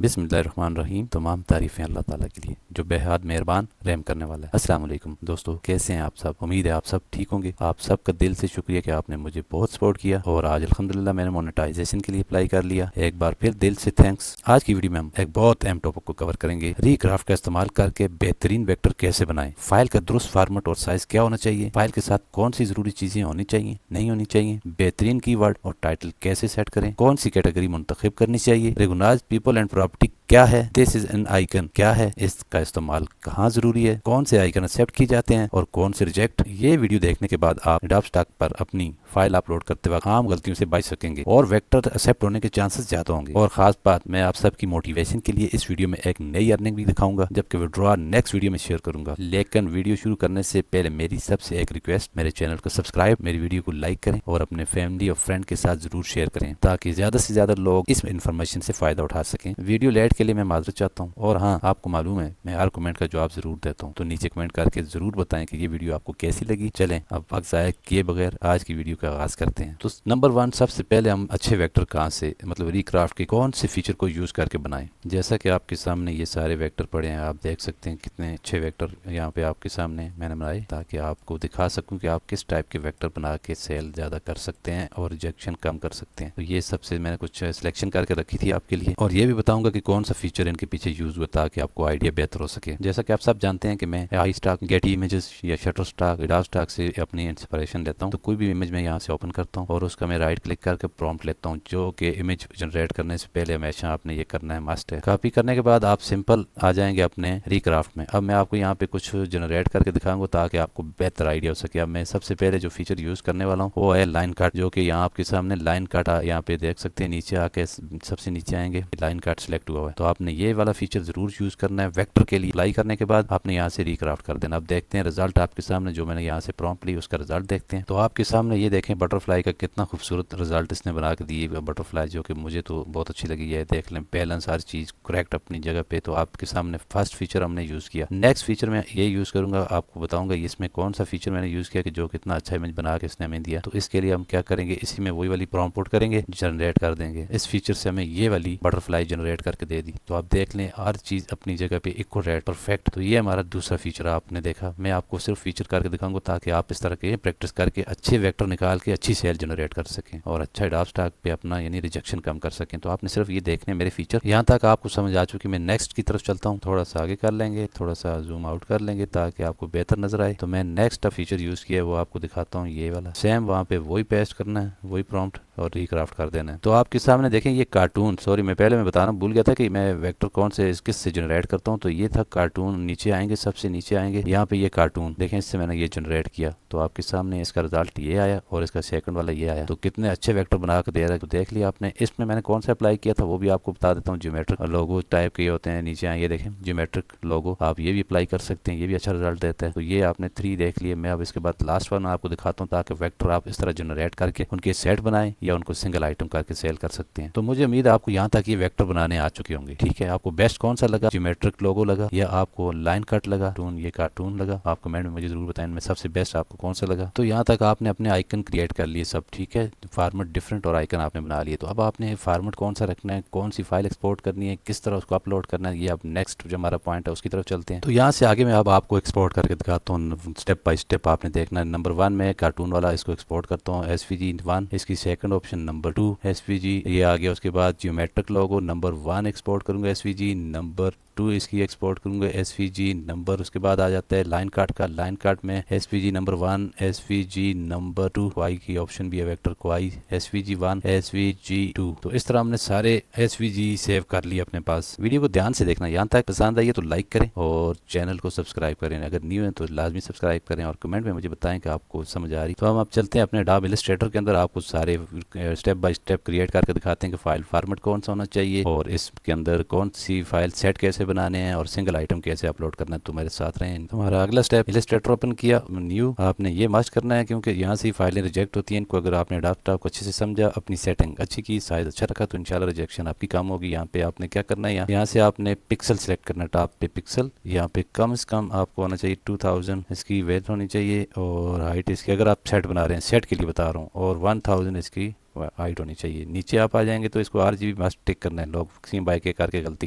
बिस्मिल्लाहिर्रहमानिर्रहीम। तमाम तारीफ़ें अल्लाह ताला के लिए जो बेहद मेहरबान रहम करने वाला है। अस्सलाम वालेकुम दोस्तों, कैसे हैं आप सब? उम्मीद है आप सब ठीक होंगे। आप सबका दिल से शुक्रिया कि आपने मुझे बहुत सपोर्ट किया और आज अल्हम्दुलिल्लाह मैंने मोनेटाइजेशन के लिए अप्लाई कर लिया। एक बार फिर दिल से थैंक्स। आज की वीडियो में हम एक बहुत अहम टॉपिक को कवर करेंगे, रीक्राफ्ट का इस्तेमाल करके बेहतरीन वेक्टर कैसे बनाएं, फाइल का दुरुस्त फॉर्मेट और साइज क्या होना चाहिए, फाइल के साथ कौन सी जरूरी चीजें होनी चाहिए नहीं होनी चाहिए, बेहतरीन कीवर्ड और टाइटल कैसे सेट करें, कौन सी कैटेगरी मुंतखब करनी चाहिए, रिकॉग्नाइज्ड पीपल एंड प्रॉपर्टी क्या है, दिस इज एन आइकन क्या है, इसका इस्तेमाल कहाँ जरूरी है, कौन से आइकन एक्सेप्ट किए जाते हैं और कौन से रिजेक्ट। ये वीडियो देखने के बाद आप एडोब स्टॉक पर अपनी फाइल अपलोड करते वक्त आम गलतियों से बच सकेंगे और वेक्टर एक्सेप्ट होने के चांसेस ज्यादा होंगे। और खास बात, मैं आप सबकी मोटिवेशन के लिए इस वीडियो में एक नई अर्निंग भी दिखाऊंगा, जबकि विड्रॉ नेक्स्ट वीडियो में शेयर करूंगा। लेकिन वीडियो शुरू करने से पहले मेरी सबसे एक रिक्वेस्ट, मेरे चैनल को सब्सक्राइब, मेरी वीडियो को लाइक करें और अपने फैमिली और फ्रेंड के साथ जरूर शेयर करें ताकि ज्यादा से ज्यादा लोग इस इन्फॉर्मेशन से फायदा उठा सकें। वीडियो लेट के लिए मैं माजरत चाहता हूँ और हाँ, आपको मालूम है मैं हर कमेंट का जवाब जरूर देता हूँ, तो नीचे कमेंट करके जरूर बताएं कि ये वीडियो आपको कैसी लगी। चलें अब वक्त ज़ाया किए बगैर आज की वीडियो का आगाज करते हैं। तो नंबर 1, सबसे पहले हम अच्छे वेक्टर कहाँ से, मतलब रीक्राफ्ट के कौन से फीचर को यूज करके बनाएं। जैसा कि आपके सामने ये सारे वेक्टर पड़े हैं, आप देख सकते हैं कितने अच्छे वेक्टर यहाँ पे आपके सामने मैंने बनाए ताकि आपको दिखा सकूं कि आप किस टाइप के वेक्टर बना के सेल ज्यादा कर सकते हैं और रिजेक्शन कम कर सकते हैं। तो ये सबसे मैंने कुछ सिलेक्शन करके रखी थी आपके लिए और ये भी बताऊंगा कि कौन सा फीचर इनके पीछे यूज हुआ ताकि आपको आइडिया बेहतर हो सके। जैसा कि आप सब जानते हैं कि मैं आई स्टॉक, गेटी इमेजेस या शटर स्टॉक, एडोब स्टॉक से अपनी इंस्पिरेशन लेता हूँ। तो कोई भी इमेज मैं यहाँ से ओपन करता हूँ और उसका मैं राइट क्लिक करके प्रॉम्प्ट लेता हूँ, जो कि इमेज जनरेट करने से पहले हमेशा आपने ये करना है, मस्ट है। कॉपी करने के बाद आप सिंपल आ जाएंगे अपने रीक्राफ्ट में। अब मैं आपको यहाँ पे कुछ जनरेट करके दिखाऊंगा ताकि आपको बेहतर आइडिया हो सके। अब मैं सबसे पहले जो फीचर यूज करने वाला हूँ वो है लाइन कट, जो कि यहाँ आपके सामने लाइन कट यहाँ पे देख सकते हैं। नीचे आके सबसे नीचे आएंगे, लाइन कट सिलेक्ट हुआ है, तो आपने ये वाला फीचर जरूर यूज करना है। वेक्टर के लिए अप्लाई करने के बाद आपने यहाँ से रीक्राफ्ट कर देना। अब देखते हैं रिजल्ट आपके सामने, जो मैंने यहाँ से प्रॉम्प्ट ली उसका रिजल्ट देखते हैं। तो आपके सामने ये देखें बटरफ्लाई का कितना खूबसूरत रिजल्ट इसने बना के दी। बटरफ्लाई जो कि मुझे तो बहुत अच्छी लगी है, देख लें बैलेंस हर चीज करेक्ट अपनी जगह पे। तो आपके सामने फर्स्ट फीचर हमने यूज किया। नेक्स्ट फीचर मैं ये यूज करूंगा, आपको बताऊंगा इसमें कौन सा फीचर मैंने यूज किया कि जो कितना अच्छा इमेज बना के इसने हमें दिया। तो इसके लिए हम क्या करेंगे, इसी में वही वाली प्रॉम्प्ट पुट करेंगे, जनरेट कर देंगे। इस फीचर से हमें ये वाली बटरफ्लाई जनरेट करके दे दी। तो आप देख लें हर चीज अपनी जगह पे इक्वल रेट परफेक्ट। तो ये हमारा दूसरा फीचर आपने देखा। मैं आपको सिर्फ फीचर करके दिखाऊंगा ताकि आप इस तरह के प्रैक्टिस करके अच्छे वेक्टर निकाल के अच्छी सेल जनरेट कर सकें और अच्छा एडोब स्टॉक पे अपना यानी रिजेक्शन कम कर सकें। तो आपने सिर्फ ये देखने मेरे फीचर। यहाँ तक आपको समझ आ चुकी। मैं नेक्स्ट की तरफ चलता हूँ, थोड़ा सा आगे कर लेंगे, थोड़ा सा जूम आउट कर लेंगे ताकि आपको बेहतर नजर आए। तो मैं नेक्स्ट फीचर यूज किया वो आपको दिखाता हूँ, ये वाला सेम वहाँ पे वही पेस्ट करना है, वही प्रॉम्प्ट और रीक्राफ्ट कर देना है। तो आपके सामने देखें ये कार्टून, सॉरी मैं पहले मैं बताना भूल गया था कि मैं वेक्टर कौन से किस से जनरेट करता हूँ। तो ये था कार्टून। नीचे आएंगे, सबसे नीचे आएंगे, यहाँ पे ये कार्टून देखें, इससे मैंने ये जनरेट किया। तो आपके सामने इसका रिजल्ट ये आया और इसका सेकंड वाला ये आया। तो कितने अच्छे वेक्टर बना के दे रहा है। तो देख लिया आपने। इसमें मैंने कौन सा अप्लाई किया था वो भी आपको बता देता हूँ। ज्योमेट्रिक लोगो टाइप के होते हैं, नीचे आए ये देखें ज्योमेट्रिक लोगो, आप ये भी अप्लाई कर सकते हैं, ये भी अच्छा रिजल्ट देता है। तो ये आपने 3 देख लिए। मैं अब इसके बाद लास्ट वन आपको दिखाता हूँ ताकि वेक्टर आप इस तरह जनरेट करके उनके सेट बनाएं या उनको सिंगल आइटम करके सेल कर सकते हैं। तो मुझे उम्मीद है आपको यहाँ तक ये वेक्टर बनाने आ चुके होंगे। ठीक है, आपको बेस्ट कौन सा लगा, ज्योमेट्रिक लोगो लगा या आपको लाइन कट लगा, कार्टून ये कार्टून लगा, आप कमेंट में मुझे जरूर बताएं में सबसे बेस्ट आपको कौन सा लगा। तो यहाँ तक आपने अपने आइकन क्रिएट कर लिए सब, ठीक है, फॉर्मेट डिफरेंट और आइकन आपने बना लिए। तो अब आपने फॉर्मेट कौन सा रखना है, कौन सी फाइल एक्सपोर्ट करनी है, किस तरह उसको अपलोड करना है, ये अब नेक्स्ट जो हमारा पॉइंट है उसकी तरफ चलते हैं। तो यहाँ से आगे मैं अब आपको एक्सपोर्ट करके दिखाता हूँ, स्टेप बाय स्टेप आपने देखना है। नंबर 1 में कार्टून वाला इसको एक्सपोर्ट करता हूँ, SVG1 इसकी सेकंड ऑप्शन, नंबर 2 SVG ये आ गया। उसके बाद ज्योमेट्रिक लोगो नंबर 1 एक्सपोर्ट करूंगा SVG, नंबर 2 इसकी एक्सपोर्ट करूंगा SVG नंबर। उसके बाद आ जाता है लाइन काट का, लाइन काट में SVG नंबर 1, SVG नंबर 2, क्वाई की ऑप्शन भी है, वेक्टर क्वाई, SVG1, SVG2। तो इस तरह हमने सारे SVG सेव कर लिए अपने पास। वीडियो को ध्यान से देखना, यहाँ तक पसंद आई है तो लाइक करें और चैनल को सब्सक्राइब करें, अगर न्यू है तो लाजमी सब्सक्राइब करें और कमेंट में मुझे बताएं कि आपको समझ आ रही। तो हम अब चलते हैं अपने एडोब इलस्ट्रेटर के अंदर, आपको सारे स्टेप बाय स्टेप क्रिएट करके दिखाते हैं कि फाइल फॉर्मेट कौन सा होना चाहिए और इसके अंदर कौन सी फाइल सेट कैसे बनाने हैं और सिंगल आइटम कैसे अपलोड करना है। तो मेरे साथ रहें। तुम्हारा अगला स्टेप, इलस्ट्रेटर ओपन किया, न्यू, आपने ये मस्ट करना है क्योंकि यहाँ से फाइलें रिजेक्ट होती हैं। इनको अगर आपने एडोब स्टॉक को अच्छे से समझा, अपनी सेटिंग अच्छी की, साइज अच्छा रखा, तो इंशाल्लाह रिजेक्शन आपकी कम होगी। यहाँ पे आपने क्या करना है, यहाँ से आपने पिक्सल सेलेक्ट करना है, टॉप पे पिक्सल, यहाँ पे कम से कम आपको होना चाहिए 2000 इसकी वेथ होनी चाहिए और हाइट इसकी, अगर आप सेट बना रहे हैं, सेट के लिए बता रहा हूँ, और 1000 इसकी हाइट होनी चाहिए। नीचे आप आ जाएंगे तो इसको RGB मस्ट टिक करना है, लोग सी बाई के करके गलती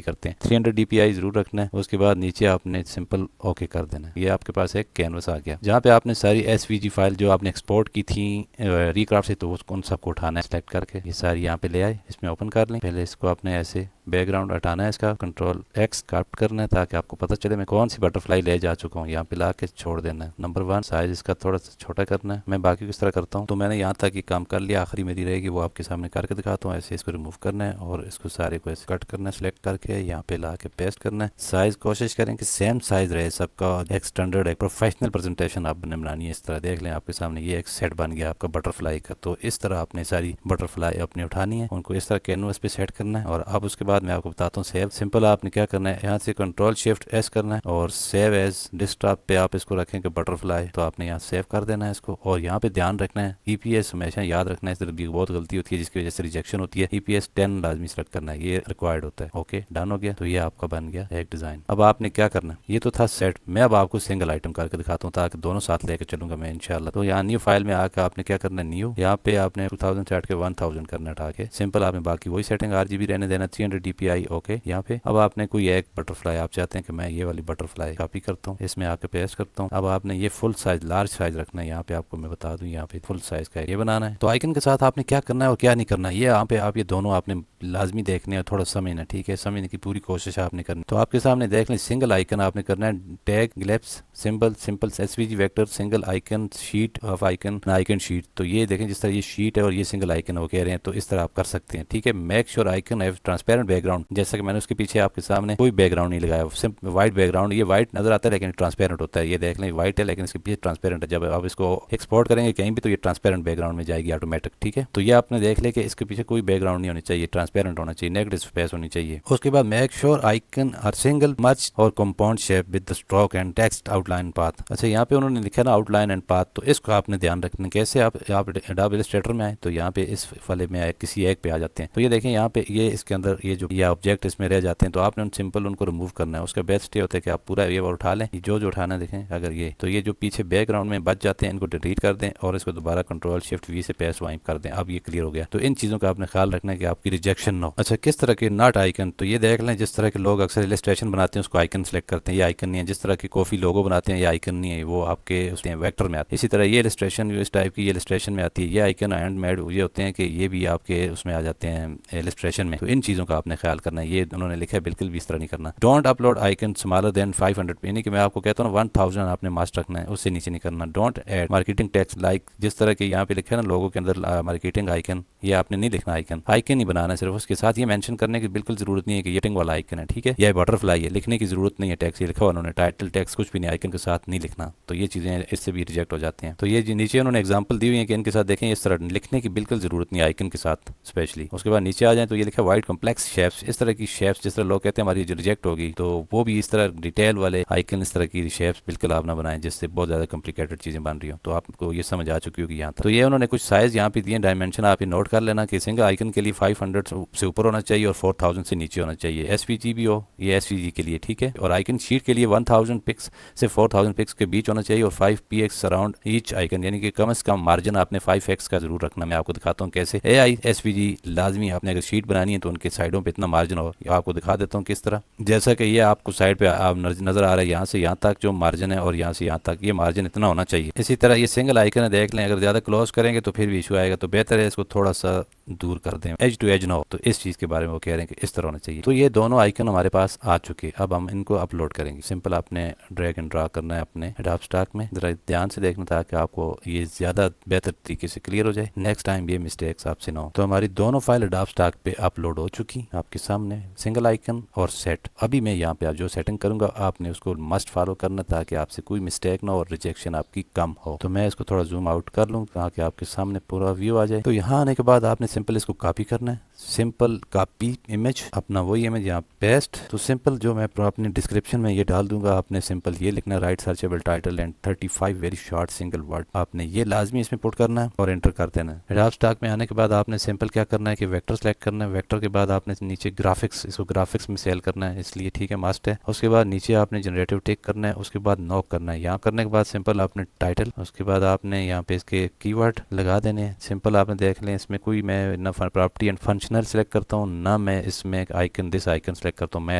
करते हैं। 300 DPI जरूर रखना है। उसके बाद नीचे आपने सिंपल ओके कर देना है। ये आपके पास एक कैनवस आ गया जहाँ पे आपने सारी SVG फाइल जो आपने एक्सपोर्ट की थी रिक्राफ्ट से, तो उसको उन सबको उठाना है। सेलेक्ट करके ये सारी यहाँ पे ले आए, इसमें ओपन कर लें। पहले इसको आपने ऐसे बैकग्राउंड हटाना है, इसका Ctrl+X कट करना है ताकि आपको पता चले मैं कौन सी बटरफ्लाई ले जा चुका हूँ। यहाँ पे ला के छोड़ देना है। नंबर 1 साइज इसका थोड़ा सा छोटा करना है। मैं बाकी किस तरह करता हूँ, तो मैंने यहाँ तक ही काम कर लिया, आखिरी मेरी रहेगी वो आपके सामने करके दिखाता हूँ। ऐसे इसको रिमूव करना है और इसको सारे को ऐसे कट करना है, सिलेक्ट करके यहाँ पे ला के पेस्ट करना है। साइज कोशिश करें कि सेम साइज रहे सबका। एक स्टैंडर्ड एक प्रोफेशनल प्रेजेंटेशन आपने बनानी है। इस तरह देख लें आपके सामने ये एक सेट बन गया आपका बटरफ्लाई का। तो इस तरह आपने सारी बटरफ्लाई अपनी उठानी है, उनको इस तरह कैनवस पे सेट करना है। और अब उसके बाद मैं आपको बताता हूँ सेव। सिंपल आपने क्या करना है, यहाँ से Ctrl+Shift+S करना है और सेव एज डेस्कटॉप पे आप इसको रखेंगे बटरफ्लाई। तो आपने यहाँ सेव कर देना है इसको। और यहाँ पे ध्यान रखना है EPS हमेशा याद रखना है, इस तरह भी बहुत गलती होती है जिसकी वजह से रिजेक्शन होती है। EPS 10 लाजमी सेलेक्ट करना है, ये रिक्वायर्ड होता है। ओके डन हो गया। तो ये आपका बन गया एक डिजाइन। अब आपने क्या करना है, ये तो था सेट। मैं अब आपको सिंगल आइटम करके दिखाता हूँ ताकि दोनों साथ लेकर चलूंगा मैं इंशाल्लाह। तो यहाँ न्यू फाइल में आकर आपने क्या करना है, न्यू यहाँ पे आपने 2000 से हट के 1000 करना उठा के। सिंपल आपने बाकी वही सेटिंग RGB रहने देना, 300 DPI ओके। यहाँ पे अब आपने कोई एक बटरफ्लाई आप चाहते हैं कि मैं ये वाली बटरफ्लाई कॉपी करता हूँ, इसमें आके पेस्ट करता हूँ। अब आपने ये फुल साइज लार्ज साइज रखना है। यहाँ पे आपको मैं बता दूं, यहाँ पे फुल साइज का ये बनाना है। तो आइकन के साथ आपने क्या करना है और क्या नहीं करना है, ये यहाँ पे आप ये दोनों आपने लाजमी देखने और थोड़ा समझना, ठीक है, समझने की पूरी कोशिश आपने करनी। तो आपके सामने देख लें सिंगल आइकन आपने करना है, tag ग्लिप्स symbol simple SVG vector single icon sheet of icon icon sheet. तो ये देखें जिस तरह ये शीट है और ये सिंगल आइकन वो कह रहे हैं, तो इस तरह आप कर सकते हैं, ठीक है। Make sure icon have transparent background, जैसा कि मैंने उसके पीछे आपके सामने कोई बैकग्राउंड नहीं लगाया, सिर्फ व्हाइट बैकग्राउंड। ये व्हाइट नजर आता है लेकिन ट्रांसपेरेंट होता है। ये देख लें व्हाइट है लेकिन इसके पीछे ट्रांसपेरेंट है। जब आप इसको एक्सपोर्ट करेंगे कहीं भी तो ये ट्रांसपेरेंट बैकग्राउंड में जाएगी ऑटोमेटिक, ठीक है। तो ये आपने देख ले कि इसके पीछे कोई बैकग्राउंड नहीं होनी चाहिए, ट्रांसपेरेंट होना चाहिए, नेगेटिव स्पेस होनी चाहिए। उसके बाद make sure icon are single merge और compound shape with the stroke and text outline path. अच्छा यहाँ पे उन्होंने लिखा ना आउटलाइन एंड पाथ, तो इसको आपने ध्यान रखना कैसे। आप Adobe इलस्ट्रेटर में आए तो यहाँ पे इस वाले में आए, किसी एक पे आ जाते हैं। तो ये देखें यहाँ पे ये इसके अंदर ये जो ये ऑब्जेक्ट इसमें रह जाते हैं, तो आपने सिंपल उनको रिमूव करना है। उसका बेस्ट ये होता है कि आप पूरा ये उठा लें, जो उठाना है देखें। अगर ये तो ये जो पीछे बैकग्राउंड में बच जाते हैं इनको डिलीट कर दें और इसको दोबारा Ctrl+Shift+V से पेस्ट वाइप कर दें। अब ये क्लियर हो गया। तो इन चीज़ों का आपने ख्याल रखना है कि आपकी रिजेक्शन ना हो। अच्छा किस तरह के नॉट आइकन, तो ये देख लें जिस तरह के लोग अक्सर इलस्ट्रेशन बनाते हैं उसको आइकन सेलेक्ट करते हैं, ये आइकन नहीं है। जिस तरह की कॉफी लोगो बनाते हैं ये आइकन नहीं है, वो आपके उसमें वेक्टर में आते हैं। इसी तरह ये इलस्ट्रेशन इस टाइप की इलस्ट्रेशन में आती है, ये आइकन हैंड मेड ये होते हैं कि ये भी आपके उसमें आ जाते हैं इलस्ट्रेशन में। तो इन चीज़ों का आपने ख्याल करना है। ये उन्होंने लिखा है बिल्कुल भी इस तरह नहीं करना। Don't upload icon smaller than 500, यानी कि मैं आपको कहता हूँ 1000 आपने मास्ट रखना है, उससे नीचे नहीं करना। Don't add marketing text like, जिस तरह के यहाँ पे लिखा है ना लोगों के अंदर मार्केटिंग आइकन, ये आपने नहीं लिखना। आइकन ही बनाना है सिर्फ। उसके साथ ये मेंशन करने की बिल्कुल जरूरत नहीं है कि ये टिंग वाला आइकन है, ठीक है, या बटरफ्लाई है, लिखने की जरूरत नहीं है। टैक्स ये लिखा हुआ उन्होंने, टाइटल टैक्स कुछ भी नहीं, आइकन के साथ नहीं लिखना। तो ये चीज़ें इससे भी रिजेक्ट हो जाते हैं। तो ये नीचे उन्होंने एग्जांपल दी हुई है कि इनके साथ देखें इस तरह लिखने की बिल्कुल जरूरत नहीं आइकन के साथ स्पेशली। उसके बाद नीचे आ जाए तो ये लिखा वाइड कॉम्प्लेक्स शेप्स, इस तरह की शेप्स जिस तरह लोग कहते हैं हमारी जो रिजेक्ट होगी, तो वो भी इस तरह डिटेल वाले आइकन इस तरह की शेप्स बिल्कुल आप ना बनाएं जिससे बहुत ज़्यादा कॉम्प्लिकेटेड चीज़ें बन रही हो। तो आपको ये समझ आ चुकी होगी यहाँ तक। तो ये उन्होंने कुछ साइज यहाँ पे दिए, डायमेंशन आप नोट कर लेना कि सिंगल आइकन के लिए 500 से ऊपर होना चाहिए और 4000 से नीचे होना चाहिए। SVG भी हो, ये SVG के लिए ठीक है। और आइकन शीट के लिए 1000 पिक्स से 4000 पिक्स के बीच होना चाहिए और 5px अराउंड ईच आइकन, यानी कि कम से कम मार्जिन आपने 5x का जरूर रखना। मैं आपको दिखाता हूँ कैसे। AI SVG लाजमी आपने अगर शीट बनानी है तो उनके साइडों पे इतना मार्जिन हो, आपको दिखा देता हूँ किस तरह। जैसा कि ये आपको साइड पे आप नजर आ रहा है, यहाँ से यहाँ तक जो मार्जिन है और यहाँ से यहाँ तक ये मार्जिन इतना होना चाहिए। इसी तरह ये सिंगल आइकन है, देख लें अगर ज्यादा क्लोज करेंगे तो फिर भी इशू आएगा, तो बेहतर है इसको थोड़ा सा दूर कर दें, एज टू एज ना हो। तो इस चीज के बारे में वो कह रहे हैं कि इस तरह होना चाहिए। तो ये दोनों आइकन हमारे पास आ चुके, अब हम इनको अपलोड करेंगे। सिंपल आपने ड्रैग एंड ड्रा करना है अपने Adobe Stock में। जरा ध्यान से देखना था कि आपको ये ज्यादा बेहतर तरीके से क्लियर हो जाए, नेक्स्ट टाइम ये मिस्टेक्स आपसे ना हो। तो हमारी दोनों फाइल Adobe Stock पे अपलोड हो चुकी आपके सामने, सिंगल आइकन और सेट। अभी मैं यहाँ पे जो सेटिंग करूंगा आपने उसको मस्ट फॉलो करना ताकि आपसे कोई मिस्टेक ना हो और रिजेक्शन आपकी कम हो। तो मैं इसको थोड़ा जूम आउट कर लूँ ताकि आपके सामने पूरा व्यू आ जाए। तो यहाँ आने के बाद आपने सिंपल इसको कॉपी करना है, सिंपल कॉपी इमेज, अपना वही इमेज यहाँ पेस्ट। तो सिंपल जो मैं अपने डिस्क्रिप्शन में ये डाल दूंगा, आपने सिंपल ये लिखना right searchable title and 35 very short single word, आपने ये लाजमी इसमें पुट करना है और एंटर कर देना है। एडोब स्टॉक में आने के बाद आपने सिंपल क्या करना है कि वेक्टर सेलेक्ट करना है। वेक्टर के बाद आपने नीचे ग्राफिक्स, इसको ग्राफिक्स में सेल करना है, इसलिए ठीक है मस्ट है। उसके बाद नीचे आपने जनरेटिव टिक करना है, उसके बाद नॉक करना है। यहाँ करने के बाद सिंपल आपने टाइटल, उसके बाद आपने यहाँ पे इसके कीवर्ड लगा देने हैं। सिंपल आपने देख लें, इसमें कोई मैं ना प्रॉपर्टी एंड फंक्शनल सेलेक्ट करता हूँ, ना मैं इसमें आइकन दिस आइकन सेलेक्ट करता हूँ। मैं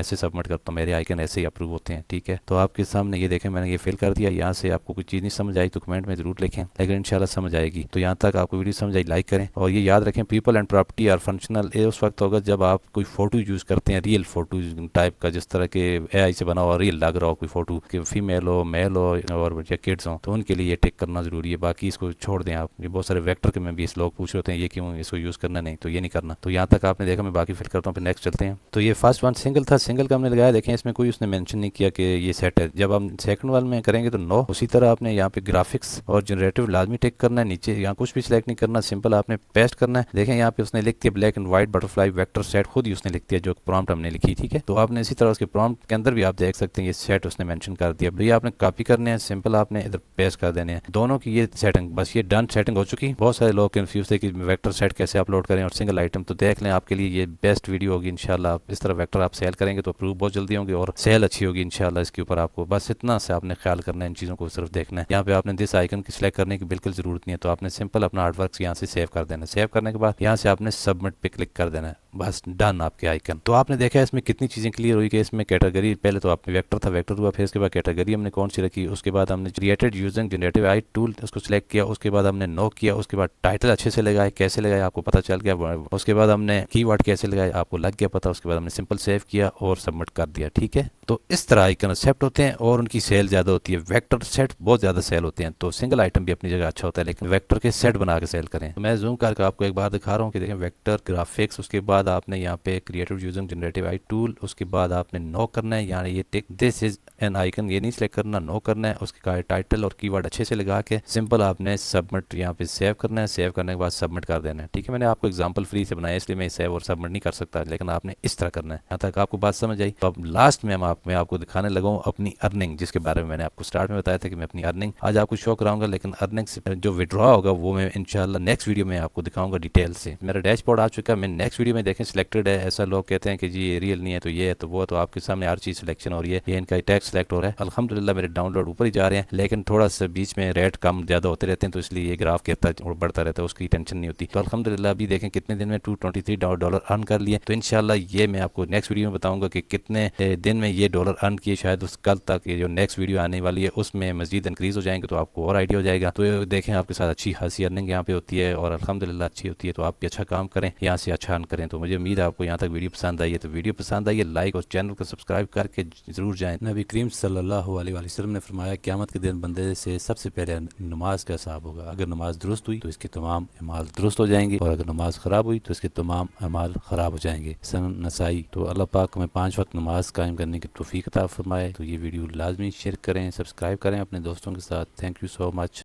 ऐसे सबमिट करता हूँ, मेरे आइकन ऐसे ही अप्रूव होते हैं, ठीक है। तो आपके सामने ये देखें, मैंने ये फिल कर दिया। यहाँ से आपको कोई चीज़ नहीं समझ आई तो कमेंट में जरूर लिखें, लेकिन इंशाल्लाह समझ आएगी। तो यहाँ तक आपको वीडियो समझ आई, लाइक करें। और ये याद रखें, people and property are functional, ये उस वक्त होगा जब आप कोई फोटो यूज़ करते हैं, रियल फोटो टाइप का, जिस तरह के एआई से बना हुआ रियल लग रहा हो कोई फोटो, कि फीमेल हो, मेल हो और या किड्स हो, तो उनके लिए ये टिक करना जरूरी है। बाकी इसको छोड़ दें आप। ये बहुत सारे वेक्टर के में भी इस लोग पूछ रहे होते हैं ये क्यों इसको यूज़ करना, नहीं तो ये नहीं करना। तो यहाँ तक आपने देखा, मैं बाकी फिल करता हूँ, फिर नेक्स्ट चलते हैं। तो ये फर्स्ट वन सिंगल था, सिंगल का हमने लगाया, देखें इसमें कोई उसने मेंशन नहीं किया कि ये सेट है। जब हम सेकंड वन में करेंगे तो नो। उसी तरह आपने यहाँ पे ग्राफिक्स और जनरेटिव लाजमी टिक करना है। नीचे यहाँ कुछ भी सिलेक्ट नहीं करना, सिंपल आपने पेस्ट करना है। देखें यहाँ पे उसने लिख दिया black and white butterfly vector set, खुद ही उसने लिख दिया जो प्रॉम्प्ट हमने लिखी, ठीक है। तो आपने इसी तरह उसके प्रॉम्प्ट के अंदर भी आप देख सकते हैं ये सेट उसने मेंशन कर दिया। भैया आपने कॉपी करने हैं, सिंपल आपने इधर पेस्ट कर देने हैं दोनों की ये सेटिंग। बस ये डन सेटिंग हो चुकी। बहुत सारे लोग कंफ्यूज थे कि वेक्टर सेट कैसे अपलोड करें और सिंगल आइटम, तो देख लें आपके लिए ये बेस्ट वीडियो होगी इंशाल्लाह। इस तरह वेक्टर आप सेल करेंगे तो अप्रूव बहुत जल्दी होंगे और सेल अच्छी होगी इंशाल्लाह इसके ऊपर। आपको बस इतना से आपने ख्याल करना है, इन चीज़ों को सिर्फ देखना है। यहाँ पे आपने दिस आइकन की सिलेक्ट करने की बिल्कुल जरूरत नहीं है। तो आपने सिंपल अपना आर्टवर्क यहाँ से सेव कर देना है। सेव करने के बाद यहाँ से आपने सबमिट पे क्लिक कर देना है, बस डन आपके आइकन। तो आपने देखा इसमें कितनी चीज़ें क्लियर हुई कि इसमें कैटेगरी, पहले तो आपने वेक्टर था, वेक्टर हुआ, फिर उसके बाद कैटेगरी हमने कौन सी रखी, उसके बाद हमने created using generative I tool उसको सिलेक्ट किया, उसके बाद हमने नो किया, उसके बाद टाइटल अच्छे से लगाए, कैसे लगाए आपको पता चल गया। उसके बाद हमने कीवर्ड कैसे लगाए आपको लग गया पता। उसके बाद हमने सिंपल सेव किया और सबमिट कर दिया, ठीक है। तो इस तरह आइकन एक्सेप्ट होते हैं और उनकी सेल ज़्यादा होती है। वेक्टर सेट बहुत ज़्यादा सेल होते हैं। तो सिंगल आइटम भी अपनी जगह अच्छा होता है, लेकिन वेक्टर के सेट बना के सेल करें। तो मैं जूम करके आपको एक बार दिखा रहा हूँ कि देखें वेक्टर ग्राफिक्स, उसके बाद आपने यहाँ पे creative using generative I tool, उसके बाद आपने नो करना है, यहाँ ये टिक दिस इज एन आइकन, ये नहीं सिलेक्ट करना, नो करना है। उसके टाइटल और कीवर्ड अच्छे से लगा के सिंपल आपने सबमिट यहाँ पे सेव करना है। सेव करने के बाद सबमिट कर देना है, ठीक है। मैंने आपको एग्जांपल फ्री से बनाया इसलिए मैं सेव और सबमिट नहीं कर सकता, लेकिन आपने इस तरह करना है। यहाँ तक आपको बात समझ आई। तो अब लास्ट में मैं आपको दिखाने लगा हूँ अपनी अर्निंग, जिसके बारे में मैंने आपको स्टार्ट में बताया था कि मैं अपनी अर्निंग आज आपको शो कराऊंगा, लेकिन अर्निंग से जो विड्रॉ होगा वो मैं इंशाल्लाह नेक्स्ट वीडियो में आपको दिखाऊंगा डिटेल से। मेरा डैशबोर्ड आ चुका है, मैं नेक्स्ट वीडियो में देखें सिलेक्टेड है। ऐसा लोग कहते हैं कि जी ये रियल नहीं है, तो ये है तो वो, तो आपके सामने हर चीज़ सिलेक्शन हो रही है। ये इनका टैक्स सेलेक्ट हो रहा है। अल्हम्दुलिल्लाह मेरे डाउनलोड ऊपर ही जा रहे हैं, लेकिन थोड़ा सा बीच में रेट कम ज़्यादा होते रहते हैं, तो इसलिए ये ग्राफ गिरता और बढ़ता रहता है, उसकी टेंशन नहीं होती। तो अल्हम्दुलिल्लाह अभी देखें कितने दिन में $223 अर्न कर लिए। तो इंशाल्लाह ये मैं आपको नेक्स्ट वीडियो में बताऊंगा कि कितने दिन में ये डॉलर अर्न किए। शायद उस कल तक ये जो नेक्स्ट वीडियो आने वाली है उसमें मजीद इंक्रीज हो जाएंगे, तो आपको और आइडिया हो जाएगा। तो देखें आपके साथ अच्छी खासी अर्निंग यहाँ पे होती है और अल्हम्दुलिल्लाह अच्छी होती है। तो आप भी अच्छा काम करें, यहाँ से अच्छा अर्न करें। तो मुझे उम्मीद है आपको यहाँ तक वीडियो पसंद आई है। तो वीडियो पसंद आई है लाइक और चैनल को सब्सक्राइब करके जरूर जाएं। नबी करीम सल्लल्लाहु अलैहि वसल्लम ने फरमाया क़यामत के दिन बंदे से सबसे पहले नमाज का हिसाब होगा। अगर नमाज दुरुस्त हुई तो इसके तमाम अमाल दुरुस्त हो जाएंगे, और अगर नमाज ख़राब हुई तो इसके तमाम अमाल ख़राब हो जाएंगे। सन नसाई। तो अल्लाह पाक हमें 5 वक्त नमाज कायम करने की तौफीक अता फरमाए। तो ये वीडियो लाजमी शेयर करें, सब्सक्राइब करें अपने दोस्तों के साथ। Thank you so much.